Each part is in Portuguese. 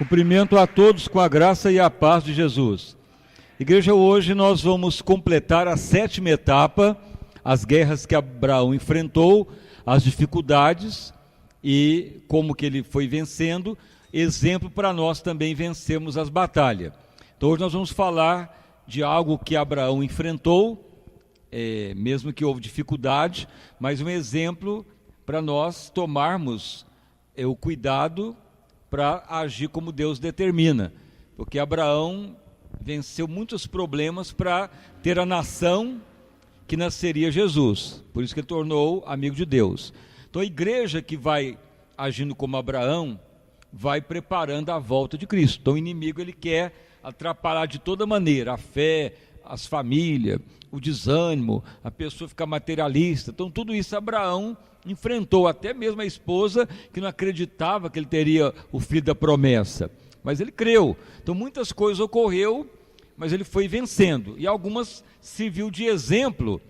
Cumprimento a todos com a graça e a paz de Jesus. Igreja, hoje nós vamos completar a 7ª etapa, as guerras que Abraão enfrentou, as dificuldades e como que ele foi vencendo, exemplo para nós também vencermos as batalhas. Então hoje nós vamos falar de algo que Abraão enfrentou, mesmo que houve dificuldade, mas um exemplo para nós tomarmos o cuidado para agir como Deus determina, porque Abraão venceu muitos problemas para ter a nação que nasceria Jesus, por isso que ele tornou amigo de Deus. Então a igreja que vai agindo como Abraão, vai preparando a volta de Cristo. Então o inimigo ele quer atrapalhar de toda maneira a fé, as famílias, o desânimo, a pessoa ficar materialista. Então tudo isso Abraão enfrentou, até mesmo a esposa que não acreditava que ele teria o filho da promessa, mas ele creu. Então muitas coisas ocorreu, mas ele foi vencendo, e algumas serviu de exemplo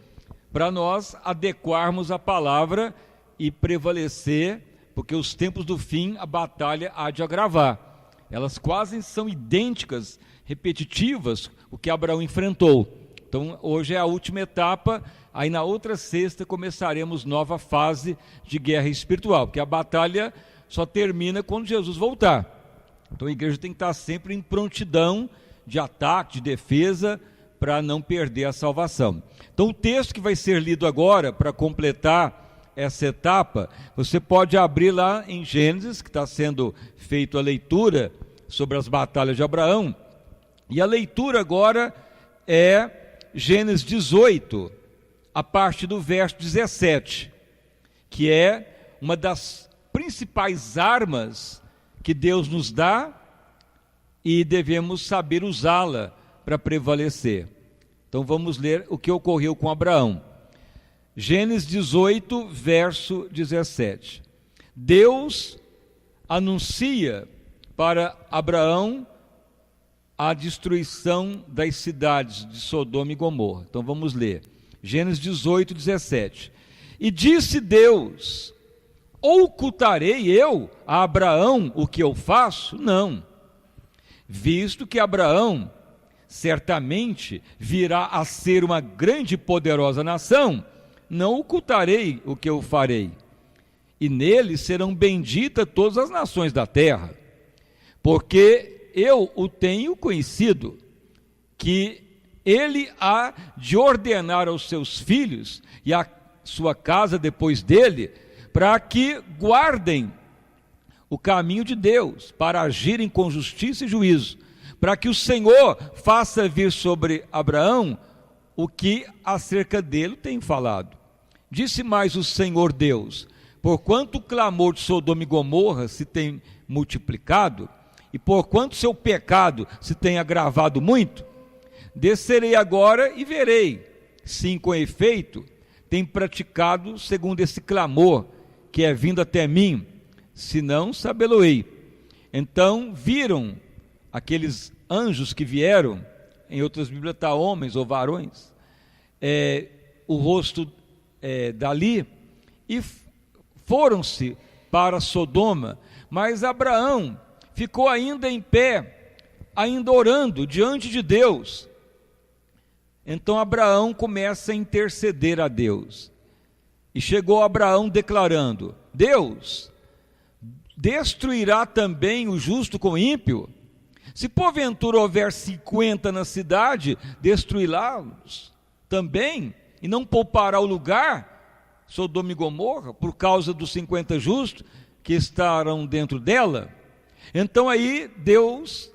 para nós adequarmos a palavra e prevalecer, porque os tempos do fim a batalha há de agravar. Elas quase são idênticas, repetitivas, o que Abraão enfrentou. Então hoje é a última etapa. Aí na outra sexta começaremos nova fase de guerra espiritual, porque a batalha só termina quando Jesus voltar. Então a igreja tem que estar sempre em prontidão de ataque, de defesa, para não perder a salvação. Então o texto que vai ser lido agora, para completar essa etapa, você pode abrir lá em Gênesis, que está sendo feita a leitura sobre as batalhas de Abraão, e a leitura agora é Gênesis 18, a partir do verso 17, que é uma das principais armas que Deus nos dá e devemos saber usá-la para prevalecer. Então vamos ler o que ocorreu com Abraão. Gênesis 18, verso 17. Deus anuncia para Abraão a destruição das cidades de Sodoma e Gomorra. Então vamos ler. Gênesis 18, 17. E disse Deus: ocultarei eu a Abraão o que eu faço? Não. Visto que Abraão certamente virá a ser uma grande e poderosa nação, não ocultarei o que eu farei. E nele serão benditas todas as nações da terra, porque eu o tenho conhecido, que ele há de ordenar aos seus filhos e à sua casa depois dele, para que guardem o caminho de Deus, para agirem com justiça e juízo, para que o Senhor faça vir sobre Abraão o que acerca dele tem falado. Disse mais o Senhor Deus: porquanto o clamor de Sodoma e Gomorra se tem multiplicado, e porquanto seu pecado se tem agravado muito, descerei agora e verei, sim, com efeito, tem praticado segundo esse clamor que é vindo até mim, se não sabê-lo-ei. Então viram aqueles anjos que vieram, em outras Bíblias está homens ou varões, o rosto dali, e foram-se para Sodoma, mas Abraão ficou ainda em pé, ainda orando diante de Deus. Então Abraão começa a interceder a Deus, e chegou Abraão declarando: Deus destruirá também o justo com o ímpio? Se porventura houver 50 na cidade, destruí-los também, e não poupará o lugar, Sodoma e Gomorra, por causa dos 50 justos que estarão dentro dela? Então aí Deus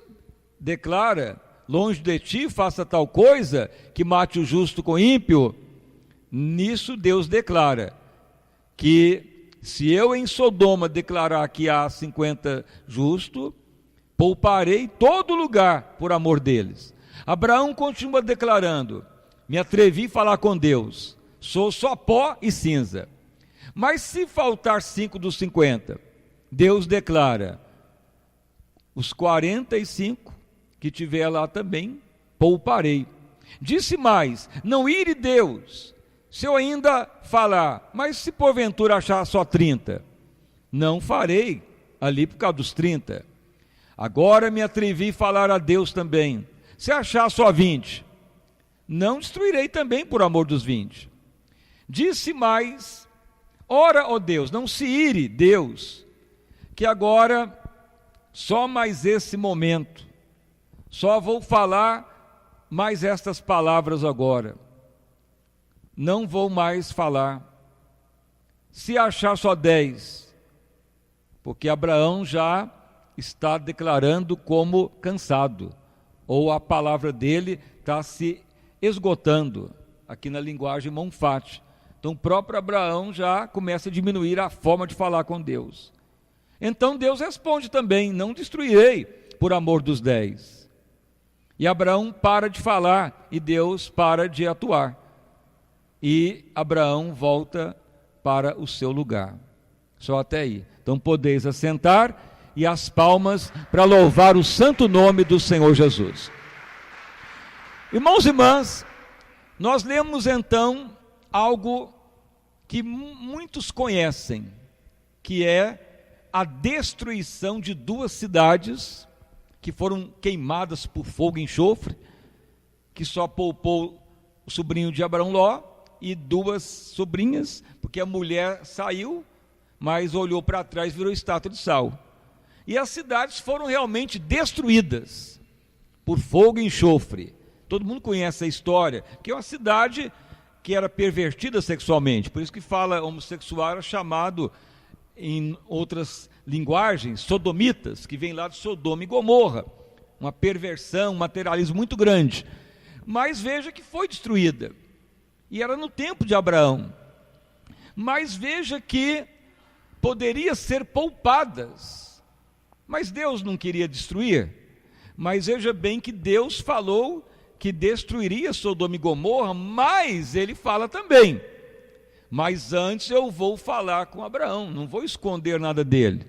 declara: longe de ti faça tal coisa, que mate o justo com o ímpio. Nisso Deus declara que se eu em Sodoma declarar que há 50 justos, pouparei todo lugar por amor deles. Abraão continua declarando: me atrevi a falar com Deus, sou só pó e cinza. Mas se faltar 5 dos 50, Deus declara: os 45 que tiver lá também pouparei. Disse mais: não ire Deus, se eu ainda falar, mas se porventura achar só 30, não farei ali por causa dos 30. Agora me atrevi a falar a Deus também. Se achar só 20, não destruirei também por amor dos 20. Disse mais: ora, ó Deus, não se ire, Deus, que agora só mais esse momento, só vou falar mais estas palavras agora. Não vou mais falar. Se achar só 10, porque Abraão já está declarando como cansado, ou a palavra dele está se esgotando, aqui na linguagem Monfate. Então o próprio Abraão já começa a diminuir a forma de falar com Deus. Então Deus responde também: não destruirei por amor dos 10. E Abraão para de falar e Deus para de atuar. E Abraão volta para o seu lugar. Só até aí. Então podeis assentar e as palmas para louvar o santo nome do Senhor Jesus. Irmãos e irmãs, nós lemos então algo que muitos conhecem, que é a destruição de 2 cidades que foram queimadas por fogo e enxofre, que só poupou o sobrinho de Abraão, Ló, e 2 sobrinhas, porque a mulher saiu, mas olhou para trás e virou estátua de sal. E as cidades foram realmente destruídas por fogo e enxofre. Todo mundo conhece a história, que é uma cidade que era pervertida sexualmente, por isso que fala homossexual, era chamado em outras linguagens, sodomitas, que vem lá de Sodoma e Gomorra, uma perversão, um materialismo muito grande. Mas veja que foi destruída, e era no tempo de Abraão. Mas veja que poderia ser poupadas, mas Deus não queria destruir. Mas veja bem que Deus falou que destruiria Sodoma e Gomorra, mas ele fala também: mas antes eu vou falar com Abraão, não vou esconder nada dele,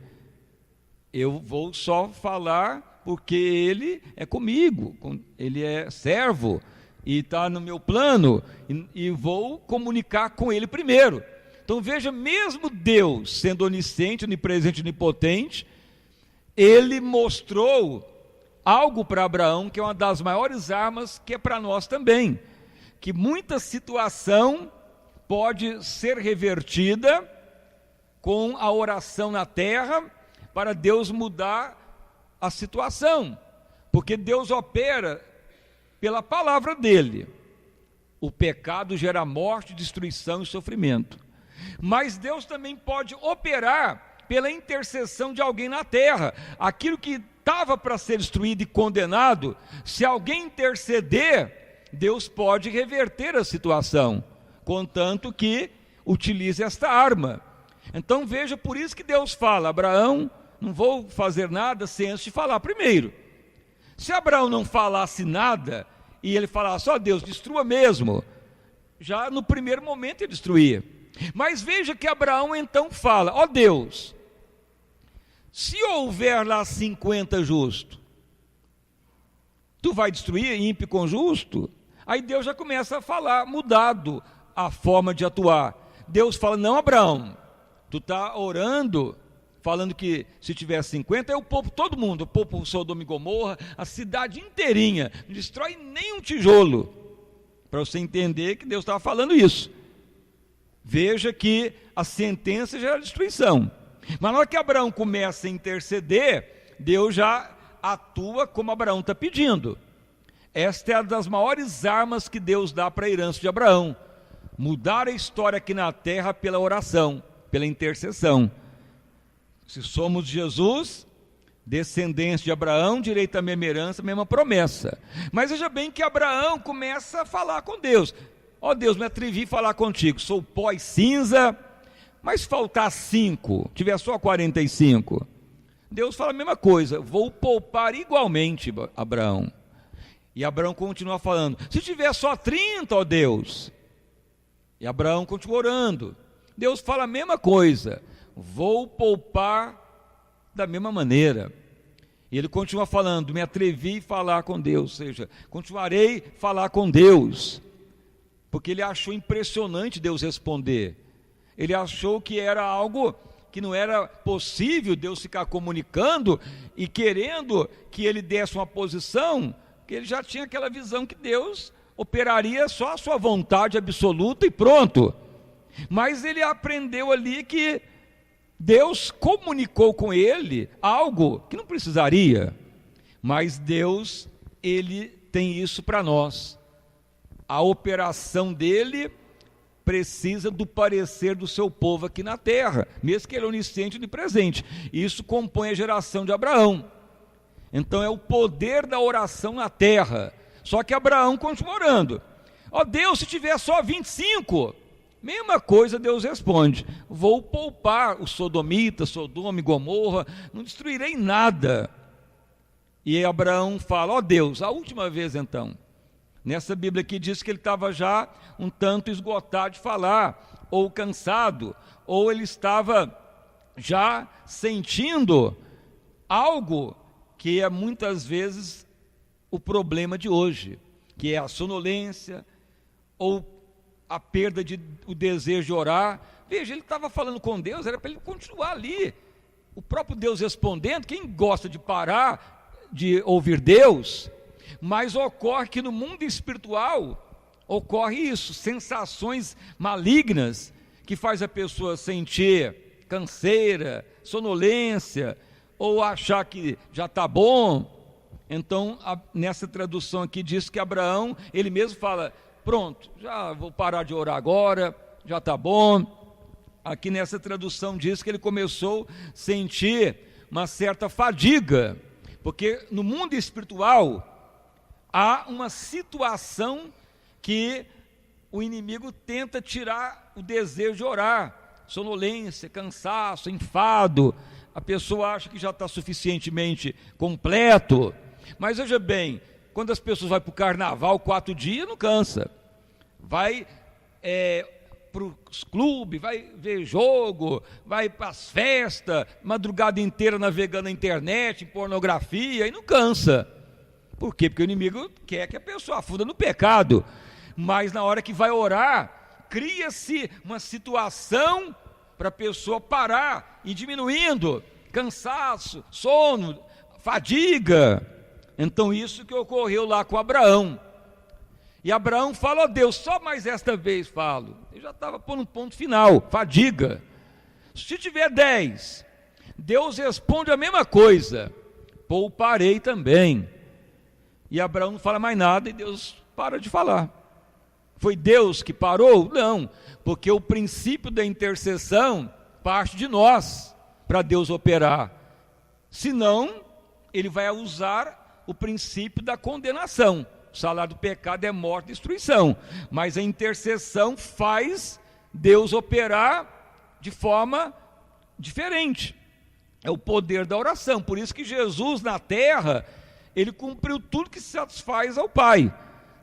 eu vou só falar porque ele é comigo, ele é servo, e está no meu plano, e vou comunicar com ele primeiro. Então veja, mesmo Deus sendo onisciente, onipresente, onipotente, ele mostrou algo para Abraão, que é uma das maiores armas, que é para nós também, que muita situação pode ser revertida com a oração na terra, para Deus mudar a situação, porque Deus opera pela palavra dele. O pecado gera morte, destruição e sofrimento, mas Deus também pode operar pela intercessão de alguém na terra. Aquilo que estava para ser destruído e condenado, se alguém interceder, Deus pode reverter a situação, contanto que utilize esta arma. Então veja, por isso que Deus fala: Abraão, não vou fazer nada sem antes te falar primeiro. Se Abraão não falasse nada, e ele falasse: ó Deus, destrua mesmo, já no primeiro momento ele destruía. Mas veja que Abraão então fala: ó Deus, se houver lá 50 justos, tu vai destruir ímpio com justo? Aí Deus já começa a falar, mudado a forma de atuar. Deus fala: não, Abraão, tu está orando, falando que se tiver 50, eu poupo todo mundo, eu poupo Sodoma e Gomorra, a cidade inteirinha, não destrói nem um tijolo, para você entender que Deus estava falando isso. Veja que a sentença gera destruição, mas na hora que Abraão começa a interceder, Deus já atua como Abraão está pedindo. Esta é uma das maiores armas que Deus dá para a herança de Abraão: mudar a história aqui na terra pela oração, pela intercessão. Se somos Jesus, descendentes de Abraão, direito à mesma herança, a mesma promessa. Mas veja bem que Abraão começa a falar com Deus: ó Deus, me atrevi a falar contigo, sou pó e cinza, mas faltar 5, tiver só 45, Deus fala a mesma coisa: vou poupar igualmente, Abraão. E Abraão continua falando: se tiver só 30, ó Deus. E Abraão continua orando. Deus fala a mesma coisa: vou poupar da mesma maneira. E ele continua falando: me atrevi a falar com Deus, ou seja, continuarei a falar com Deus, porque ele achou impressionante Deus responder. Ele achou que era algo que não era possível Deus ficar comunicando e querendo que ele desse uma posição, que ele já tinha aquela visão que Deus operaria só a sua vontade absoluta e pronto. Mas ele aprendeu ali que Deus comunicou com ele algo que não precisaria, mas Deus, ele tem isso para nós. A operação dele precisa do parecer do seu povo aqui na terra, mesmo que ele é onisciente e onipresente. Isso compõe a geração de Abraão. Então é o poder da oração na terra. Só que Abraão continua orando. Ó Deus, se tiver só 25, mesma coisa Deus responde: vou poupar os sodomitas, Sodoma e Gomorra, não destruirei nada. E Abraão fala: ó Deus, a última vez então. Nessa Bíblia aqui diz que ele estava já um tanto esgotado de falar, ou cansado, ou ele estava já sentindo algo que é muitas vezes o problema de hoje, que é a sonolência, ou a perda do desejo de orar. Veja, ele estava falando com Deus, era para ele continuar ali, o próprio Deus respondendo. Quem gosta de parar de ouvir Deus? Mas ocorre que no mundo espiritual, ocorre isso, sensações malignas, que faz a pessoa sentir canseira, sonolência, ou achar que já está bom. Então, nessa tradução aqui diz que Abraão, ele mesmo fala: pronto, já vou parar de orar agora, já está bom. Aqui nessa tradução diz que ele começou a sentir uma certa fadiga, porque no mundo espiritual há uma situação que o inimigo tenta tirar o desejo de orar, sonolência, cansaço, enfado. A pessoa acha que já está suficientemente completo. Mas veja bem, quando as pessoas vão para o carnaval 4 dias, não cansa. Vai para os clubes, vai ver jogo, vai para as festas, madrugada inteira navegando na internet, em pornografia, e não cansa. Por quê? Porque o inimigo quer que a pessoa afunda no pecado. Mas na hora que vai orar, cria-se uma situação para a pessoa parar e diminuindo, cansaço, sono, fadiga. Então isso que ocorreu lá com Abraão. E Abraão fala: ó Deus, só mais esta vez falo. Ele já estava pondo um ponto final, fadiga. Se tiver 10, Deus responde a mesma coisa: pouparei também. E Abraão não fala mais nada e Deus para de falar. Foi Deus que parou? Não, porque o princípio da intercessão parte de nós para Deus operar. Senão, ele vai usar o princípio da condenação. O salário do pecado é morte e destruição. Mas a intercessão faz Deus operar de forma diferente. É o poder da oração. Por isso que Jesus na terra, ele cumpriu tudo que satisfaz ao Pai.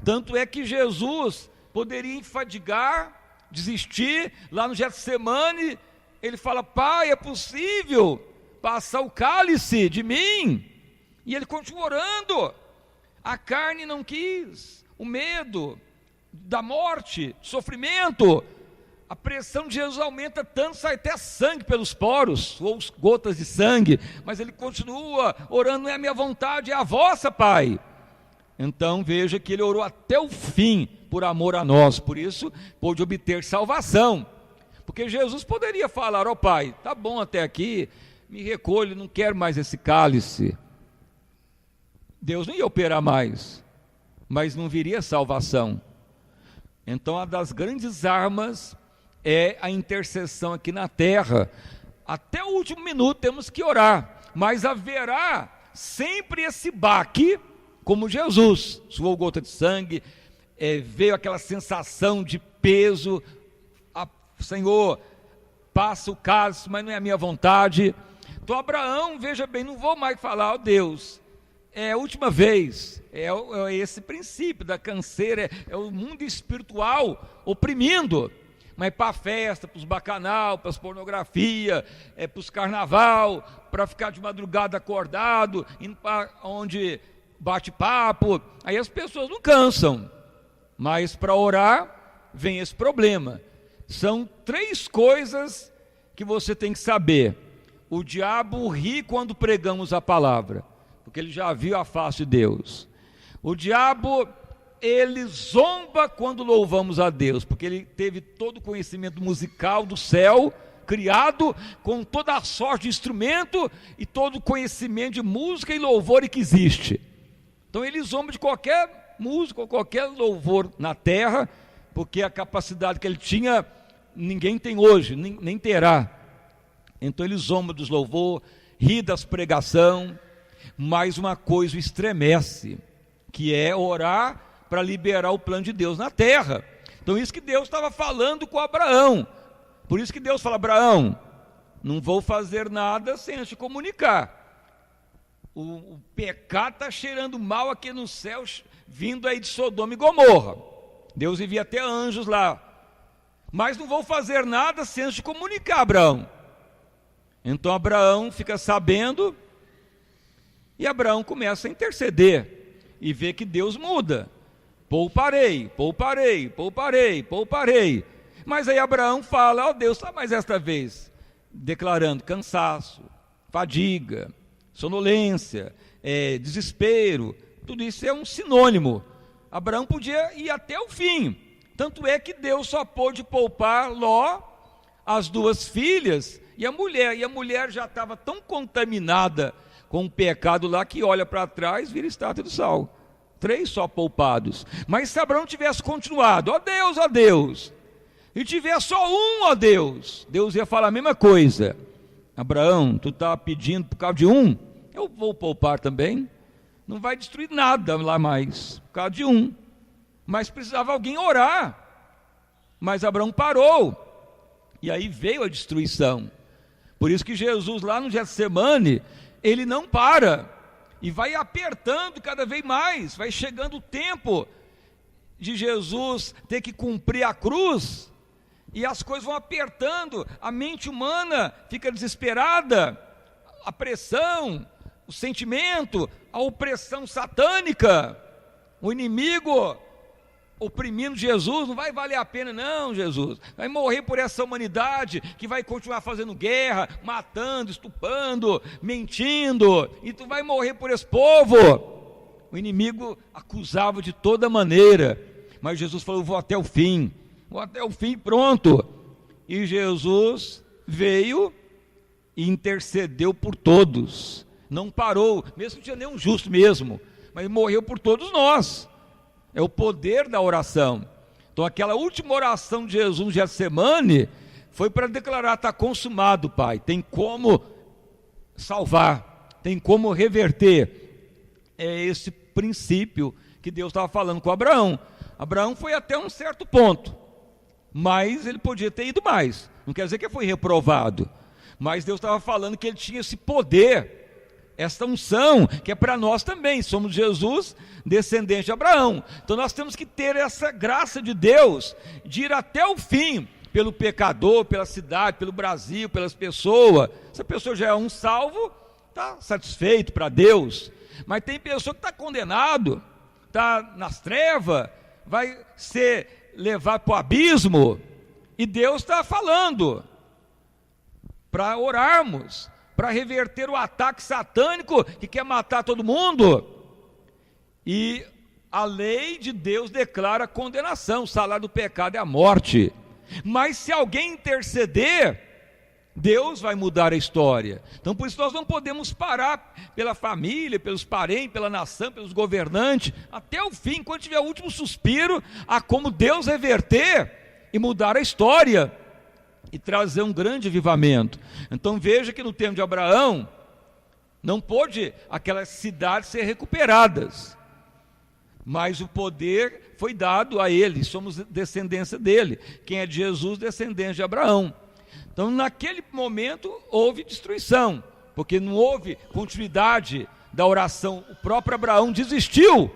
Tanto é que Jesus poderia enfadigar, desistir. Lá no Getsemane, ele fala: Pai, é possível passar o cálice de mim? E ele continua orando. A carne não quis, o medo da morte, sofrimento. A pressão de Jesus aumenta tanto, sai até sangue pelos poros, ou gotas de sangue, mas ele continua orando: não é a minha vontade, é a vossa, Pai. Então veja que ele orou até o fim, por amor a nós. Por isso pôde obter salvação, porque Jesus poderia falar: ó Pai, tá bom até aqui, me recolho, não quero mais esse cálice. Deus não ia operar mais, mas não viria salvação. Então uma das grandes armas é a intercessão aqui na terra. Até o último minuto temos que orar, mas haverá sempre esse baque, como Jesus suou gota de sangue, veio aquela sensação de peso. Senhor, passa o cálice, mas não é a minha vontade. Então Abraão, veja bem, não vou mais falar: ó Deus, é a última vez. É esse princípio da canseira, é o mundo espiritual oprimindo. Mas para a festa, para os bacanal, para as pornografia, para os carnaval, para ficar de madrugada acordado, indo para onde bate papo, aí as pessoas não cansam. Mas para orar, vem esse problema. São 3 coisas que você tem que saber: o diabo ri quando pregamos a palavra, porque ele já viu a face de Deus. O diabo, ele zomba quando louvamos a Deus, porque ele teve todo o conhecimento musical do céu, criado com toda a sorte de instrumento e todo o conhecimento de música e louvor que existe. Então ele zomba de qualquer música, qualquer louvor na terra, porque a capacidade que ele tinha, ninguém tem hoje, nem terá. Então ele zomba dos louvor, ri das pregação, mas uma coisa o estremece, que é orar para liberar o plano de Deus na terra. Então isso que Deus estava falando com Abraão. Por isso que Deus fala: Abraão, não vou fazer nada sem antes te comunicar. O pecado está cheirando mal aqui no céu, vindo aí de Sodoma e Gomorra. Deus envia até anjos lá. Mas não vou fazer nada sem antes te comunicar, Abraão. Então Abraão fica sabendo, e Abraão começa a interceder, e vê que Deus muda. Pouparei, pouparei, pouparei, pouparei. Mas aí Abraão fala: ó Deus, só mais esta vez, declarando cansaço, fadiga, sonolência, desespero. Tudo isso é um sinônimo. Abraão podia ir até o fim. Tanto é que Deus só pôde poupar Ló, as duas filhas e a mulher. E a mulher já estava tão contaminada com o pecado lá, que olha para trás, vira estátua de sal. 3 só poupados. Mas se Abraão tivesse continuado: ó Deus, e tiver só um, ó Deus, Deus ia falar a mesma coisa: Abraão, tu está pedindo por causa de um, eu vou poupar também. Não vai destruir nada lá mais, por causa de um. Mas precisava alguém orar. Mas Abraão parou, e aí veio a destruição. Por isso que Jesus lá no Getsemane, ele não para, e vai apertando cada vez mais. Vai chegando o tempo de Jesus ter que cumprir a cruz, e as coisas vão apertando, a mente humana fica desesperada, a pressão, o sentimento, a opressão satânica, o inimigo oprimindo Jesus. Não vai valer a pena não, Jesus, vai morrer por essa humanidade que vai continuar fazendo guerra, matando, estuprando, mentindo, e tu vai morrer por esse povo. O inimigo acusava de toda maneira, mas Jesus falou: vou até o fim, pronto. E Jesus veio e intercedeu por todos, não parou, mesmo que não tinha nenhum justo mesmo, mas morreu por todos nós. É o poder da oração. Então aquela última oração de Jesus no Getsemane foi para declarar: está consumado, Pai. Tem como salvar, tem como reverter. É esse princípio que Deus estava falando com Abraão. Abraão foi até um certo ponto, mas ele podia ter ido mais. Não quer dizer que ele foi reprovado, mas Deus estava falando que ele tinha esse poder, essa unção, que é para nós também. Somos Jesus, descendente de Abraão. Então nós temos que ter essa graça de Deus, de ir até o fim, pelo pecador, pela cidade, pelo Brasil, pelas pessoas. Se a pessoa já é um salvo, está satisfeito para Deus. Mas tem pessoa que está condenado, está nas trevas, vai ser levado para o abismo, e Deus está falando para orarmos, para reverter o ataque satânico que quer matar todo mundo. E a lei de Deus declara condenação: o salário do pecado é a morte. Mas se alguém interceder, Deus vai mudar a história. Então por isso nós não podemos parar pela família, pelos parentes, pela nação, pelos governantes, até o fim. Quando tiver o último suspiro, há como Deus reverter e mudar a história e trazer um grande avivamento. Então veja que no tempo de Abraão não pôde aquelas cidades ser recuperadas, mas o poder foi dado a ele. Somos descendência dele. Quem é de Jesus, descendente de Abraão. Então naquele momento houve destruição, porque não houve continuidade da oração. O próprio Abraão desistiu.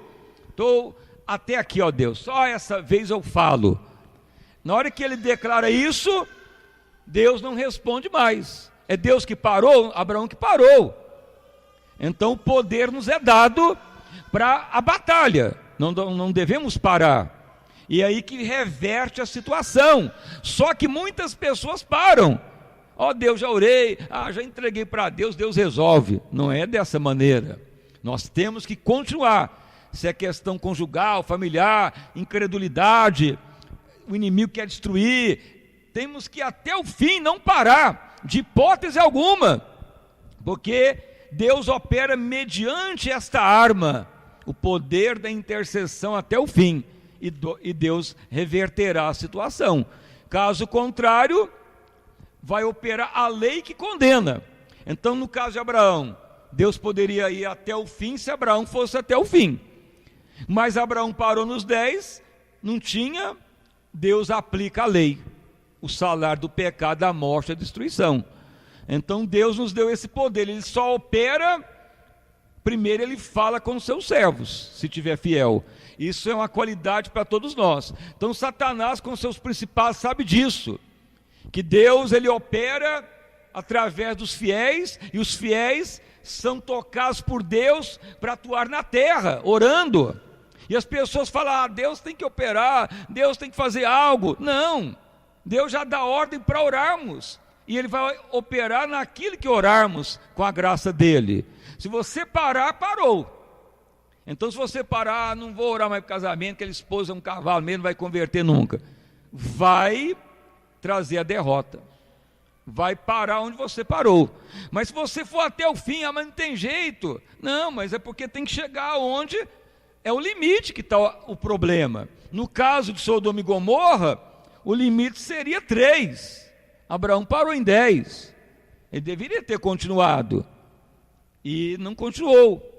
Estou até aqui, ó Deus, só essa vez eu falo. Na hora que ele declara isso, Deus não responde mais. É Deus que parou, Abraão que parou. Então o poder nos é dado para a batalha, não devemos parar. E aí que reverte a situação. Só que muitas pessoas param, Deus, já orei, já entreguei para Deus, Deus resolve. Não é dessa maneira. Nós temos que continuar. Se é questão conjugal, familiar, incredulidade, o inimigo quer destruir, temos que até o fim não parar, de hipótese alguma, porque Deus opera mediante esta arma, o poder da intercessão até o fim, e Deus reverterá a situação. Caso contrário, vai operar a lei que condena. Então, no caso de Abraão, Deus poderia ir até o fim se Abraão fosse até o fim. Mas Abraão parou nos 10, não tinha, Deus aplica a lei. O salário do pecado, da morte, a destruição. Então Deus nos deu esse poder, Ele só opera, primeiro Ele fala com os seus servos, se tiver fiel. Isso é uma qualidade para todos nós. Então Satanás com seus principados sabe disso, que Deus Ele opera através dos fiéis, e os fiéis são tocados por Deus para atuar na terra, orando. E as pessoas falam, Deus tem que operar, Deus tem que fazer algo. Não, Deus já dá ordem para orarmos, e Ele vai operar naquilo que orarmos, com a graça dEle. Se você parar, parou. Então se você parar, não vou orar mais para casamento, aquele esposo é um cavalo mesmo, não vai converter nunca, vai trazer a derrota, vai parar onde você parou. Mas se você for até o fim, mas não tem jeito, não, mas é porque tem que chegar onde é o limite que está o problema. No caso de Sodoma e Gomorra, o limite seria 3, Abraão parou em 10, ele deveria ter continuado, e não continuou,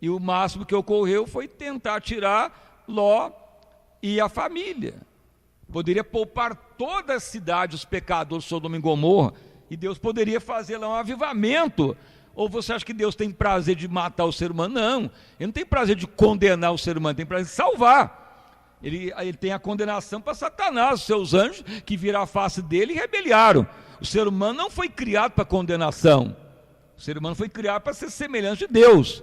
e o máximo que ocorreu foi tentar tirar Ló e a família. Poderia poupar toda a cidade, os pecadores de Sodoma e Gomorra, e Deus poderia fazer lá um avivamento. Ou você acha que Deus tem prazer de matar o ser humano? Não, Ele não tem prazer de condenar o ser humano, Ele tem prazer de salvar. Ele tem a condenação para Satanás, os seus anjos que viram a face dele e rebeliaram. O ser humano não foi criado para condenação, o ser humano foi criado para ser semelhante de Deus,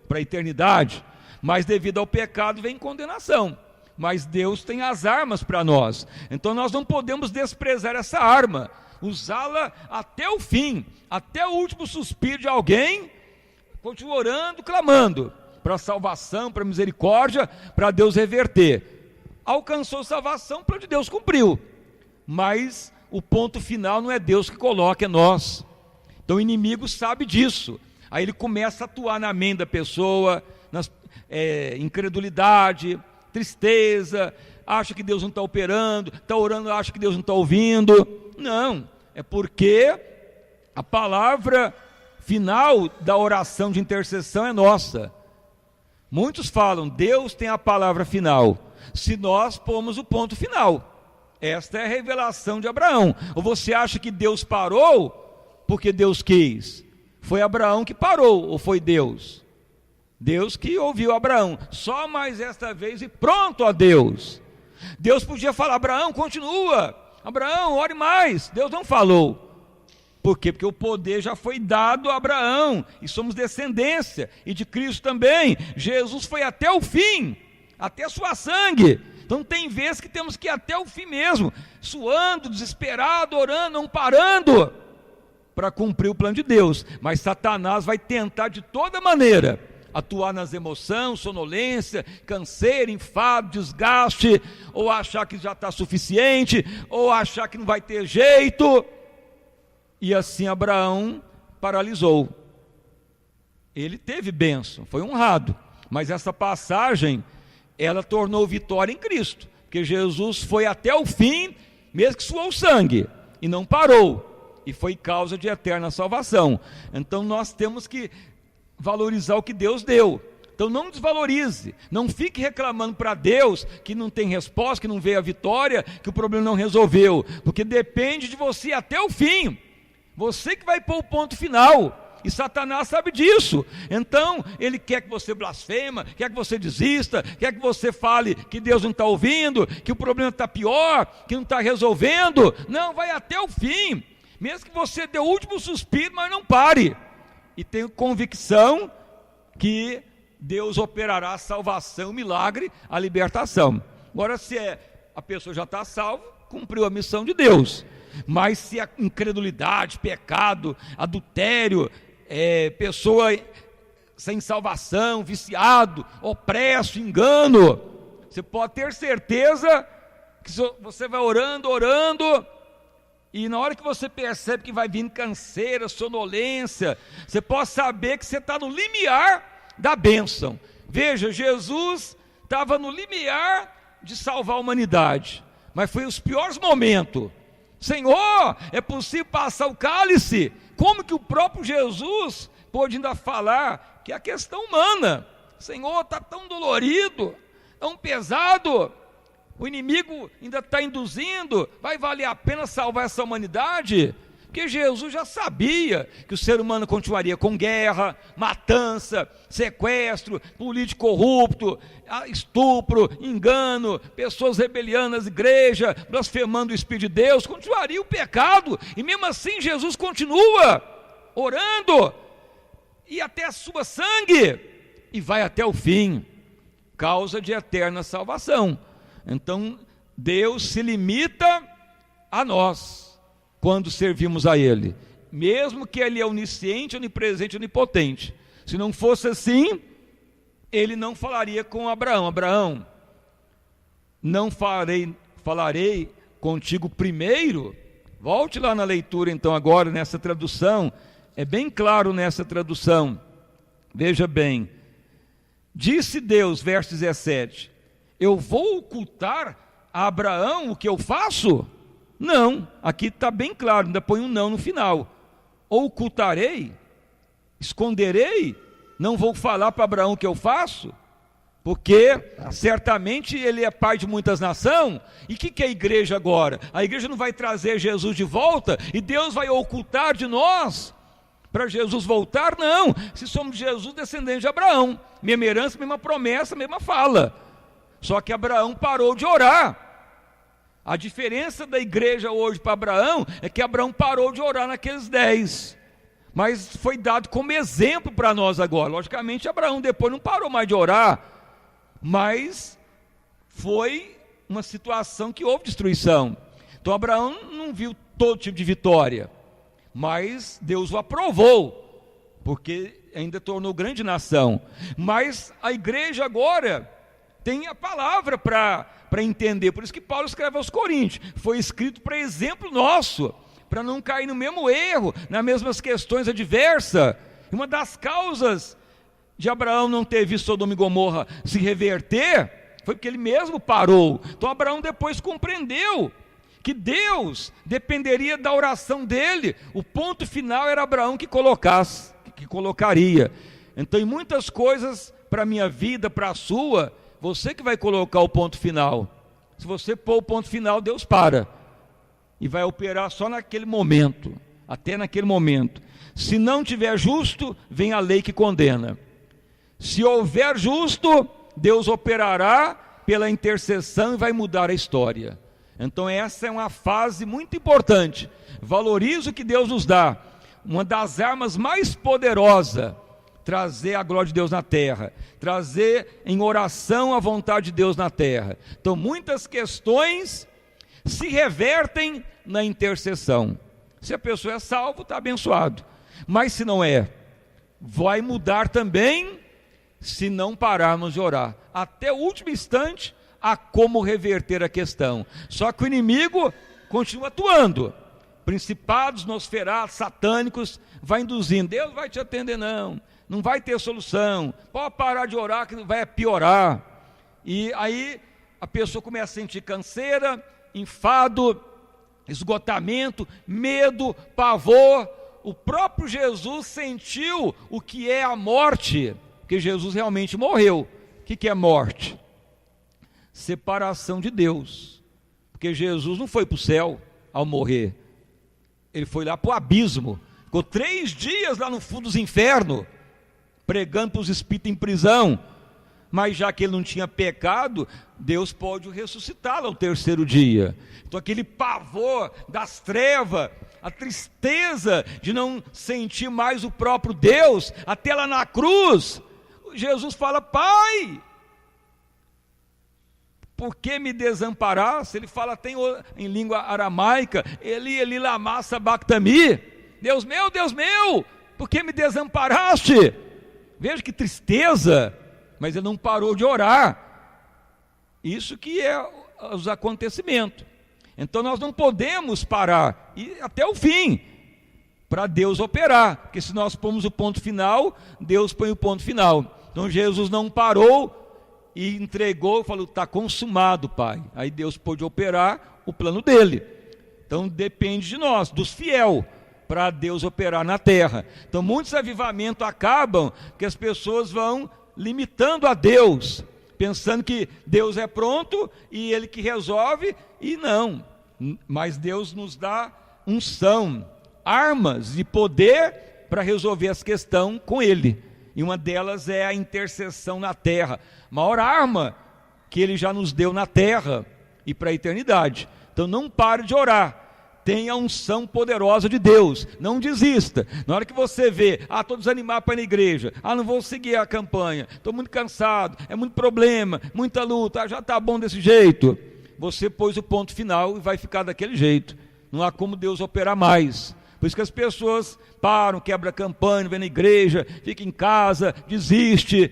para a eternidade, mas devido ao pecado vem condenação. Mas Deus tem as armas para nós, então nós não podemos desprezar essa arma, usá-la até o fim, até o último suspiro de alguém, continua orando, clamando, para salvação, para misericórdia, para Deus reverter. Alcançou salvação, o plano de Deus cumpriu, mas o ponto final não é Deus que coloca, é nós. Então o inimigo sabe disso, aí ele começa a atuar na mente da pessoa, incredulidade, tristeza, acha que Deus não está operando, está orando, acha que Deus não está ouvindo. Não, é porque a palavra final da oração de intercessão é nossa. Muitos falam, Deus tem a palavra final, se nós pomos o ponto final. Esta é a revelação de Abraão. Ou você acha que Deus parou porque Deus quis? Foi Abraão que parou, ou foi Deus? Deus que ouviu Abraão, só mais esta vez e pronto a Deus. Deus podia falar, Abraão, continua, Abraão, ore mais. Deus não falou. Por quê? Porque o poder já foi dado a Abraão, e somos descendência, e de Cristo também. Jesus foi até o fim, até suar sangue. Então tem vezes que temos que ir até o fim mesmo, suando, desesperado, orando, não parando, para cumprir o plano de Deus. Mas Satanás vai tentar de toda maneira atuar nas emoções, sonolência, canseiro, enfado, desgaste, ou achar que já está suficiente, ou achar que não vai ter jeito. E assim Abraão paralisou. Ele teve bênção, foi honrado, mas essa passagem, ela tornou vitória em Cristo, porque Jesus foi até o fim, mesmo que suou sangue, e não parou, e foi causa de eterna salvação. Então nós temos que valorizar o que Deus deu. Então não desvalorize, não fique reclamando para Deus que não tem resposta, que não veio a vitória, que o problema não resolveu, porque depende de você até o fim, você que vai pôr o ponto final, e Satanás sabe disso. Então ele quer que você blasfema, quer que você desista, quer que você fale que Deus não está ouvindo, que o problema está pior, que não está resolvendo. Não, vai até o fim, mesmo que você dê o último suspiro, mas não pare. E tenho convicção que Deus operará a salvação, o milagre, a libertação. Agora, se é a pessoa já está salva, cumpriu a missão de Deus. Mas se a incredulidade, pecado, adultério, pessoa sem salvação, viciado, opresso, engano, você pode ter certeza que você vai orando, e na hora que você percebe que vai vindo canseira, sonolência, você pode saber que você está no limiar da bênção. Veja, Jesus estava no limiar de salvar a humanidade, mas foi os piores momentos. Senhor, é possível passar o cálice? Como que o próprio Jesus pôde ainda falar que é a questão humana? Senhor, está tão dolorido, tão pesado, o inimigo ainda está induzindo, vai valer a pena salvar essa humanidade? Porque Jesus já sabia que o ser humano continuaria com guerra, matança, sequestro, político corrupto, estupro, engano, pessoas rebeliando as igrejas, blasfemando o Espírito de Deus, continuaria o pecado, e mesmo assim Jesus continua orando, e até a sua sangue, e vai até o fim, causa de eterna salvação. Então Deus se limita a nós quando servimos a Ele, mesmo que Ele é onisciente, onipresente, onipotente. Se não fosse assim, Ele não falaria com Abraão: Abraão, não falarei contigo primeiro? Volte lá na leitura então agora, nessa tradução, é bem claro nessa tradução, veja bem, disse Deus, verso 17, eu vou ocultar a Abraão o que eu faço? Não, aqui está bem claro, ainda põe um não no final. Ocultarei, esconderei, não vou falar para Abraão o que eu faço, porque certamente ele é pai de muitas nações. E o que é a igreja agora? A igreja não vai trazer Jesus de volta e Deus vai ocultar de nós para Jesus voltar? Não, se somos Jesus, descendentes de Abraão, mesma herança, mesma promessa, mesma fala. Só que Abraão parou de orar. A diferença da igreja hoje para Abraão é que Abraão parou de orar naqueles 10, mas foi dado como exemplo para nós agora. Logicamente Abraão depois não parou mais de orar, mas foi uma situação que houve destruição. Então Abraão não viu todo tipo de vitória, mas Deus o aprovou, porque ainda tornou grande nação. Mas a igreja agora tem a palavra para entender, por isso que Paulo escreve aos Coríntios, foi escrito para exemplo nosso, para não cair no mesmo erro, nas mesmas questões adversas. Uma das causas de Abraão não ter visto Sodoma e Gomorra se reverter, foi porque ele mesmo parou. Então Abraão depois compreendeu que Deus dependeria da oração dele, o ponto final era Abraão que colocaria. Então em muitas coisas, para a minha vida, para a sua, você que vai colocar o ponto final. Se você pôr o ponto final, Deus para e vai operar só naquele momento, até naquele momento. Se não tiver justo, vem a lei que condena. Se houver justo, Deus operará pela intercessão e vai mudar a história. Então essa é uma fase muito importante. Valorize o que Deus nos dá. Uma das armas mais poderosas, trazer a glória de Deus na terra, trazer em oração a vontade de Deus na terra. Então muitas questões se revertem na intercessão. Se a pessoa é salva, está abençoado, mas se não é, vai mudar também se não pararmos de orar. Até o último instante há como reverter a questão, só que o inimigo continua atuando. Principados, nosferatos, satânicos, vai induzindo, Deus vai te atender não vai ter solução, pode parar de orar que vai piorar. E aí a pessoa começa a sentir canseira, enfado, esgotamento, medo, pavor. O próprio Jesus sentiu o que é a morte, porque Jesus realmente morreu. O que é morte? Separação de Deus, porque Jesus não foi para o céu ao morrer, ele foi lá para o abismo, ficou 3 dias lá no fundo dos infernos, pregando para os espíritos em prisão, mas já que ele não tinha pecado, Deus pode ressuscitá-lo ao 3º dia. Então aquele pavor das trevas, a tristeza de não sentir mais o próprio Deus, até lá na cruz, Jesus fala: Pai, por que me desamparaste? Ele fala até em língua aramaica, Eli lama sabachthani. Deus meu, por que me desamparaste? Veja que tristeza, mas ele não parou de orar. Isso que é os acontecimentos. Então nós não podemos parar, e até o fim, para Deus operar, porque se nós pomos o ponto final, Deus põe o ponto final. Então Jesus não parou e entregou, falou, está consumado, Pai. Aí Deus pôde operar o plano dele. Então depende de nós, dos fiéis, para Deus operar na terra. Então muitos avivamentos acabam porque as pessoas vão limitando a Deus, pensando que Deus é pronto e Ele que resolve, e não. Mas Deus nos dá unção, armas de poder para resolver as questões com Ele. E uma delas é a intercessão na terra. A maior arma que Ele já nos deu na terra e para a eternidade. Então não pare de orar. Tenha a unção poderosa de Deus, não desista. Na hora que você vê, estou desanimado para ir na igreja, não vou seguir a campanha, estou muito cansado, é muito problema, muita luta, já está bom desse jeito. Você pôs o ponto final e vai ficar daquele jeito. Não há como Deus operar mais. Por isso que as pessoas param, quebram a campanha, vêm na igreja, ficam em casa, desiste.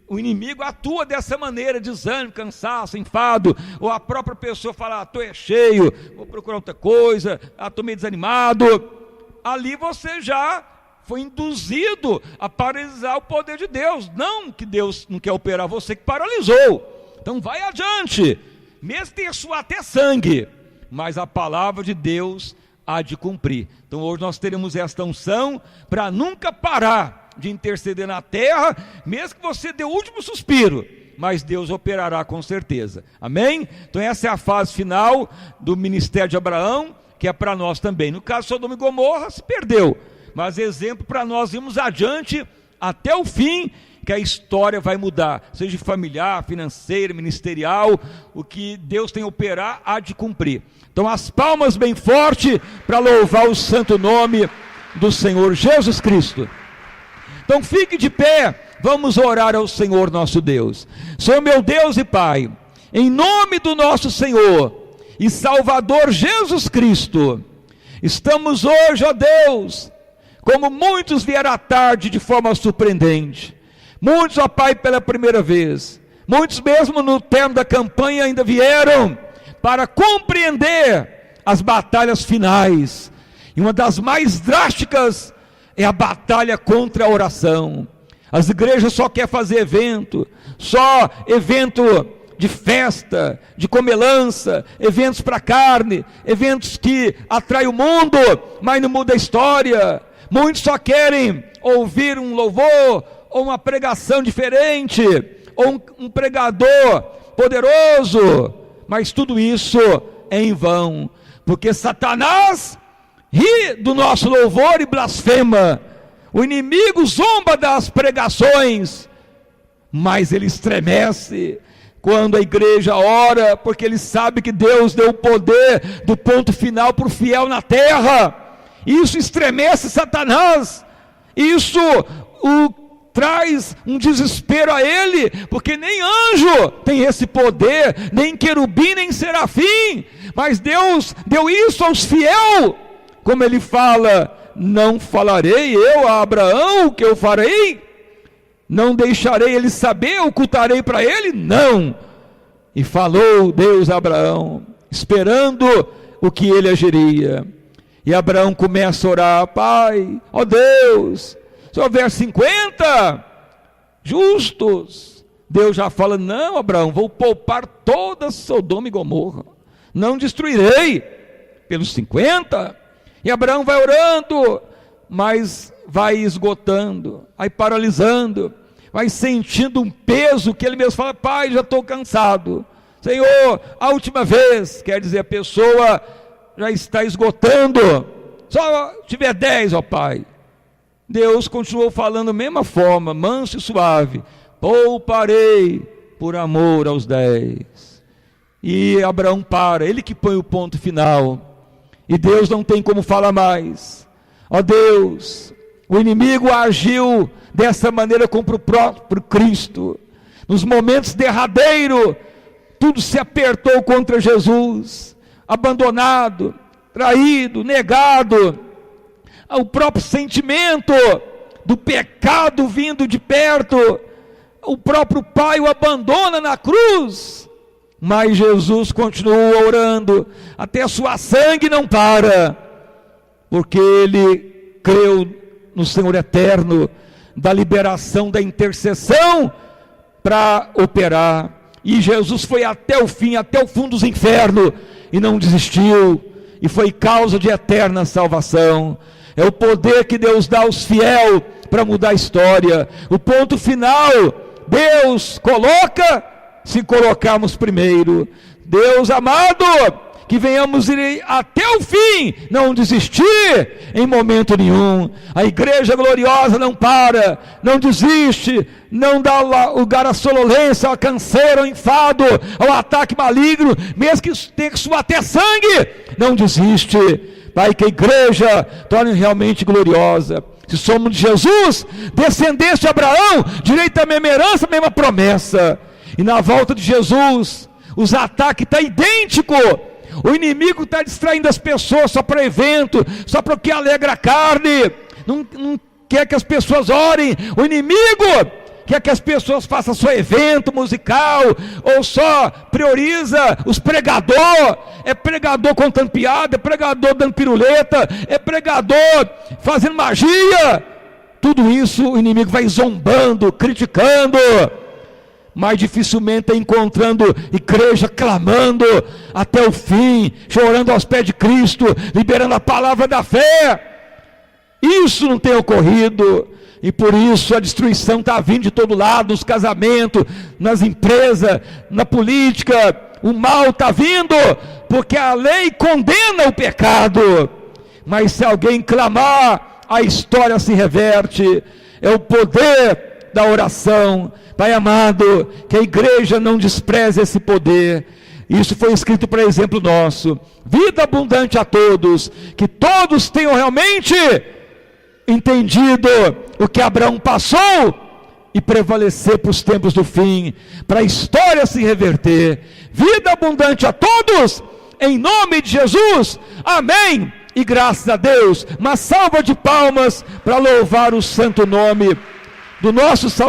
O inimigo atua dessa maneira, desânimo, cansaço, enfado, ou a própria pessoa fala, estou cheio, vou procurar outra coisa, estou meio desanimado. Ali você já foi induzido a paralisar o poder de Deus. Não que Deus não quer operar, você que paralisou. Então vai adiante, mesmo que suar até sangue, mas a palavra de Deus há de cumprir. Então hoje nós teremos esta unção para nunca parar de interceder na terra, mesmo que você dê o último suspiro, mas Deus operará com certeza, amém? Então essa é a fase final do ministério de Abraão, que é para nós também. No caso de Sodoma e Gomorra se perdeu, mas exemplo para nós irmos adiante até o fim, que a história vai mudar, seja familiar, financeira, ministerial, o que Deus tem a operar há de cumprir. Então as palmas bem forte para louvar o santo nome do Senhor Jesus Cristo. Então fique de pé, vamos orar ao Senhor nosso Deus. Senhor meu Deus e Pai, em nome do nosso Senhor e Salvador Jesus Cristo, estamos hoje, ó Deus, como muitos vieram à tarde de forma surpreendente, muitos, ó Pai, pela primeira vez, muitos mesmo no termo da campanha ainda vieram para compreender as batalhas finais, e uma das mais drásticas é a batalha contra a oração. As igrejas só querem fazer só evento de festa, de comelança, eventos para carne, eventos que atraem o mundo, mas não muda a história. Muitos só querem ouvir um louvor, ou uma pregação diferente, ou um pregador poderoso, mas tudo isso é em vão, porque Satanás ri do nosso louvor e blasfema. O inimigo zomba das pregações, mas ele estremece quando a igreja ora, porque ele sabe que Deus deu o poder do ponto final para o fiel na terra. Isso estremece Satanás, isso traz um desespero a ele, porque nem anjo tem esse poder, nem querubim, nem serafim, mas Deus deu isso aos fiéis. Como ele fala, não falarei eu a Abraão o que eu farei? Não deixarei ele saber, ocultarei para ele? Não. E falou Deus a Abraão, esperando o que ele agiria. E Abraão começa a orar, Pai, ó Deus, se houver 50 justos, Deus já fala, não Abraão, vou poupar toda Sodoma e Gomorra, não destruirei pelos 50. E Abraão vai orando, mas vai esgotando, vai paralisando, vai sentindo um peso que ele mesmo fala, Pai, já estou cansado. Senhor, a última vez, quer dizer, a pessoa já está esgotando, só tiver 10, ó Pai. Deus continuou falando da mesma forma, manso e suave, pouparei por amor aos 10. E Abraão para, ele que põe o ponto final. E Deus não tem como falar mais. Ó Deus, o inimigo agiu dessa maneira contra o próprio Cristo. Nos momentos derradeiros, tudo se apertou contra Jesus, abandonado, traído, negado, o próprio sentimento do pecado vindo de perto, o próprio Pai o abandona na cruz, mas Jesus continua orando, até sua sangue não para, porque ele creu no Senhor eterno, da liberação, da intercessão, para operar, e Jesus foi até o fim, até o fundo dos infernos, e não desistiu, e foi causa de eterna salvação. É o poder que Deus dá aos fiéis para mudar a história. O ponto final, Deus coloca, se colocarmos primeiro. Deus amado, que venhamos ir até o fim, não desistir em momento nenhum. A igreja gloriosa não para, não desiste, não dá lugar à sonolência, ao canseiro, ao enfado, ao ataque maligno, mesmo que tenha que suar até sangue, não desiste. Pai, que a igreja torne realmente gloriosa. Se somos de Jesus, descendente de Abraão, direito à mesma herança, a mesma promessa. E na volta de Jesus, os ataques estão idênticos. O inimigo está distraindo as pessoas só para evento, só para o que alegra a carne. Não quer que as pessoas orem. O inimigo quer que as pessoas façam só evento musical, ou só prioriza os pregadores. É pregador contando piada, é pregador dando piruleta, é pregador fazendo magia. Tudo isso o inimigo vai zombando, criticando, mas dificilmente encontrando igreja clamando até o fim, chorando aos pés de Cristo, liberando a palavra da fé. Isso não tem ocorrido, e por isso a destruição está vindo de todo lado, nos casamentos, nas empresas, na política. O mal está vindo, porque a lei condena o pecado, mas se alguém clamar, a história se reverte. É o poder da oração. Pai amado, que a igreja não despreze esse poder. Isso foi escrito para exemplo nosso. Vida abundante a todos, que todos tenham realmente entendido o que Abraão passou e prevalecer para os tempos do fim, para a história se reverter. Vida abundante a todos, em nome de Jesus, amém, e graças a Deus. Uma salva de palmas para louvar o santo nome do nosso Salvador.